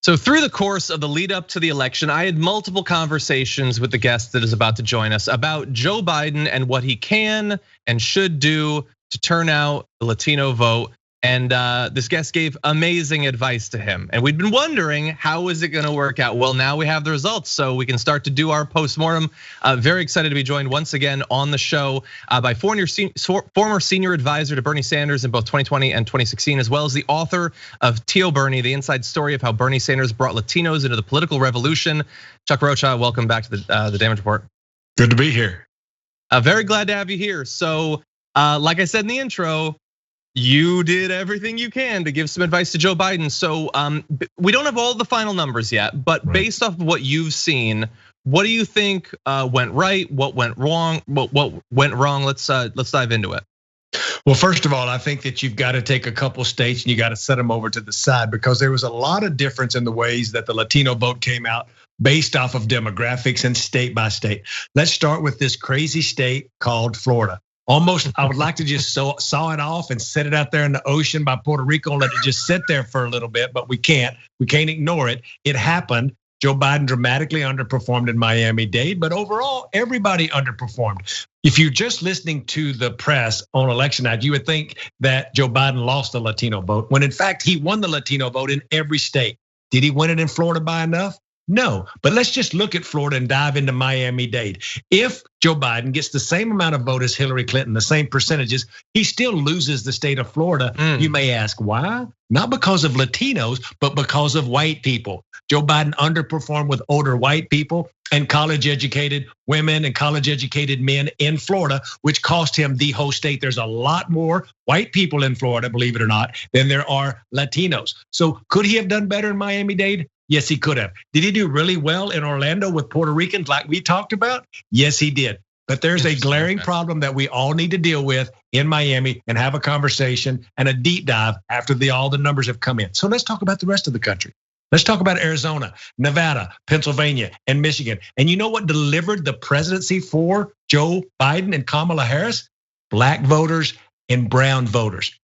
So through the course of the lead up to the election, I had multiple conversations with the guest that is about to join us about Joe Biden and what he can and should do to turn out the Latino vote. And this guest gave amazing advice to him. And we'd been wondering, how is it gonna work out? Well, now we have the results, so we can start to do our postmortem. Very excited to be joined once again on the show by former senior advisor to Bernie Sanders in both 2020 and 2016, as well as the author of Tio Bernie, the inside story of how Bernie Sanders brought Latinos into the political revolution. Chuck Rocha, welcome back to the Damage Report. Good to be here. Very glad to have you here. So, like I said in the intro, you did everything you can to give some advice to Joe Biden. So we don't have all the final numbers yet, but based off of what you've seen, what do you think went right? What went wrong? What went wrong? Let's dive into it. Well, first of all, I think that you've got to take a couple states and you got to set them over to the side, because there was a lot of difference in the ways that the Latino vote came out based off of demographics and state by state. Let's start with this crazy state called Florida. Almost, I would like to just saw it off and set it out there in the ocean by Puerto Rico and let it just sit there for a little bit, but we can't ignore it. It happened. Joe Biden dramatically underperformed in Miami-Dade, but overall, everybody underperformed. If you're just listening to the press on election night, you would think that Joe Biden lost the Latino vote, when in fact, he won the Latino vote in every state. Did he win it in Florida by enough? No, but let's just look at Florida and dive into Miami-Dade. If Joe Biden gets the same amount of vote as Hillary Clinton, the same percentages, he still loses the state of Florida. You may ask why? Not because of Latinos, but because of white people. Joe Biden underperformed with older white people and college-educated women and college-educated men in Florida, which cost him the whole state. There's a lot more white people in Florida, believe it or not, than there are Latinos. So could he have done better in Miami-Dade? Yes, he could have. Did he do really well in Orlando with Puerto Ricans like we talked about? Yes, he did. But there's a glaring problem that we all need to deal with in Miami and have a conversation and a deep dive after all the numbers have come in. So let's talk about the rest of the country. Let's talk about Arizona, Nevada, Pennsylvania, and Michigan. And you know what delivered the presidency for Joe Biden and Kamala Harris? Black voters and brown voters.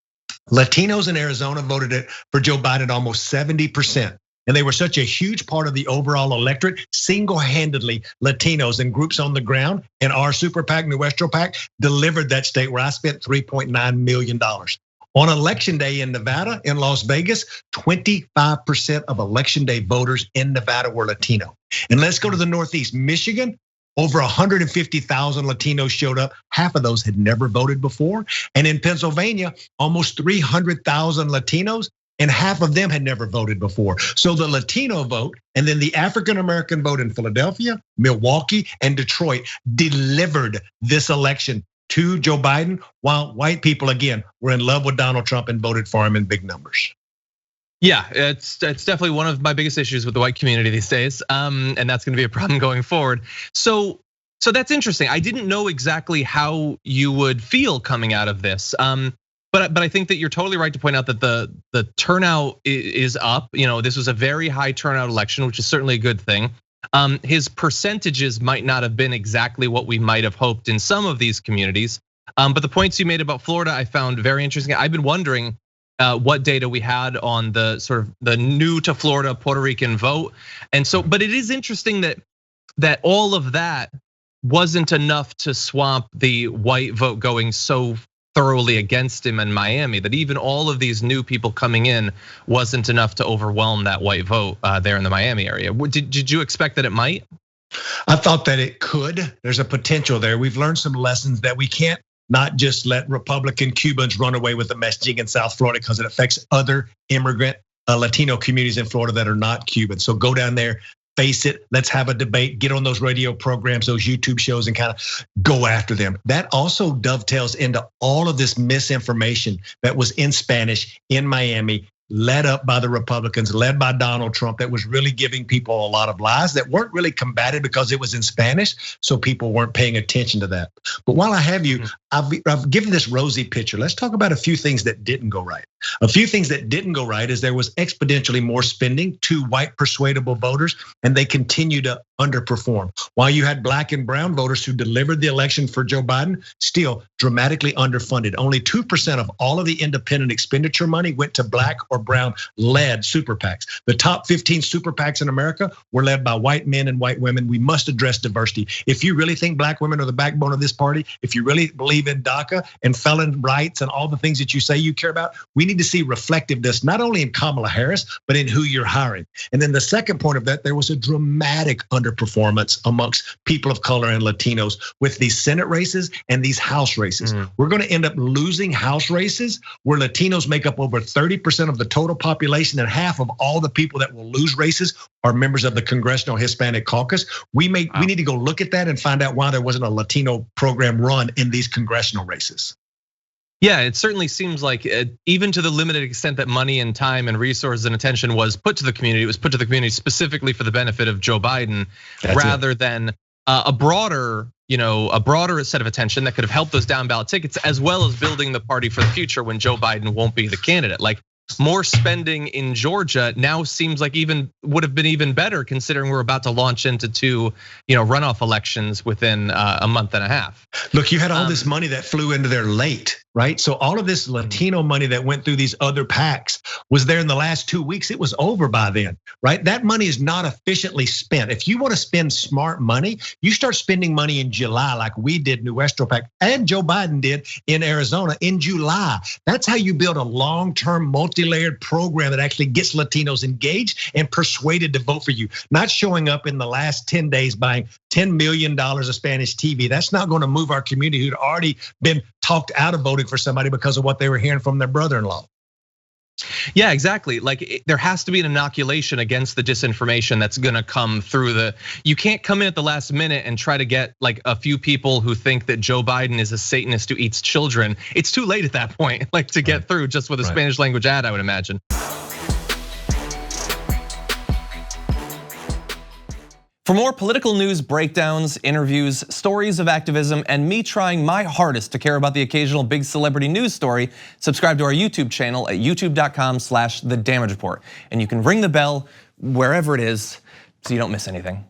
Latinos in Arizona voted for Joe Biden almost 70%. And they were such a huge part of the overall electorate. Single-handedly, Latinos and groups on the ground and our super PAC, New Westro PAC, delivered that state where I spent $3.9 million. On election day in Nevada, in Las Vegas, 25% of election day voters in Nevada were Latino. And let's go to the Northeast, Michigan. Over 150,000 Latinos showed up. Half of those had never voted before. And in Pennsylvania, almost 300,000 Latinos, and half of them had never voted before. So the Latino vote and then the African American vote in Philadelphia, Milwaukee, and Detroit delivered this election to Joe Biden, while white people, again, were in love with Donald Trump and voted for him in big numbers. Yeah, it's definitely one of my biggest issues with the white community these days, and that's gonna be a problem going forward. So that's interesting. I didn't know exactly how you would feel coming out of this. But I think that you're totally right to point out that the turnout is up. This was a very high turnout election, which is certainly a good thing. His percentages might not have been exactly what we might have hoped in some of these communities. But the points you made about Florida, I found very interesting. I've been wondering what data we had on the sort of the new to Florida Puerto Rican vote. And so, but it is interesting that all of that wasn't enough to swamp the white vote going so thoroughly against him in Miami, that even all of these new people coming in wasn't enough to overwhelm that white vote there in the Miami area. Did you expect that it might? I thought that it could. There's a potential there. We've learned some lessons that we can't not just let Republican Cubans run away with the messaging in South Florida, because it affects other immigrant Latino communities in Florida that are not Cuban. So go down there, face it, let's have a debate, get on those radio programs, those YouTube shows, and kind of go after them. That also dovetails into all of this misinformation that was in Spanish in Miami, led up by the Republicans, led by Donald Trump, that was really giving people a lot of lies that weren't really combated because it was in Spanish, so people weren't paying attention to that. But while I have you, I've given this rosy picture. Let's talk about a few things that didn't go right. A few things that didn't go right is there was exponentially more spending to white persuadable voters, and they continue to underperform. While you had black and brown voters who delivered the election for Joe Biden, still dramatically underfunded. Only 2% of all of the independent expenditure money went to black or brown led super PACs. The top 15 super PACs in America were led by white men and white women. We must address diversity. If you really think black women are the backbone of this party, if you really believe in DACA and felon rights and all the things that you say you care about, we need to see reflectiveness, not only in Kamala Harris, but in who you're hiring. And then the second point of that, there was a dramatic underperformance amongst people of color and Latinos with these Senate races and these House races. We're gonna end up losing House races where Latinos make up over 30% of the total population, and half of all the people that will lose races are members of the Congressional Hispanic Caucus. We need to go look at that and find out why there wasn't a Latino program run in these congressional races. Yeah, it certainly seems like even to the limited extent that money and time and resources and attention was put to the community, it was put to the community specifically for the benefit of Joe Biden, rather than a broader set of attention that could have helped those down ballot tickets, as well as building the party for the future when Joe Biden won't be the candidate. Like, more spending in Georgia now seems like would have been even better, considering we're about to launch into two runoff elections within a month and a half. Look, you had all this money that flew into there late, right? So all of this Latino money that went through these other PACs was there in the last 2 weeks. It was over by then, right? That money is not efficiently spent. If you want to spend smart money, you start spending money in July, like we did New Westro PAC and Joe Biden did in Arizona in July. That's how you build a long-term, multi-layered program that actually gets Latinos engaged and persuaded to vote for you. Not showing up in the last 10 days buying $10 million of Spanish TV. That's not going to move our community who'd already been talked out of voting for somebody because of what they were hearing from their brother-in-law. Yeah, exactly. Like, there has to be an inoculation against the disinformation that's gonna come through you can't come in at the last minute and try to get like a few people who think that Joe Biden is a Satanist who eats children. It's too late at that point, like, to get through just with a Spanish language ad, I would imagine. For more political news breakdowns, interviews, stories of activism, and me trying my hardest to care about the occasional big celebrity news story, subscribe to our YouTube channel at youtube.com/The Damage Report. And you can ring the bell wherever it is so you don't miss anything.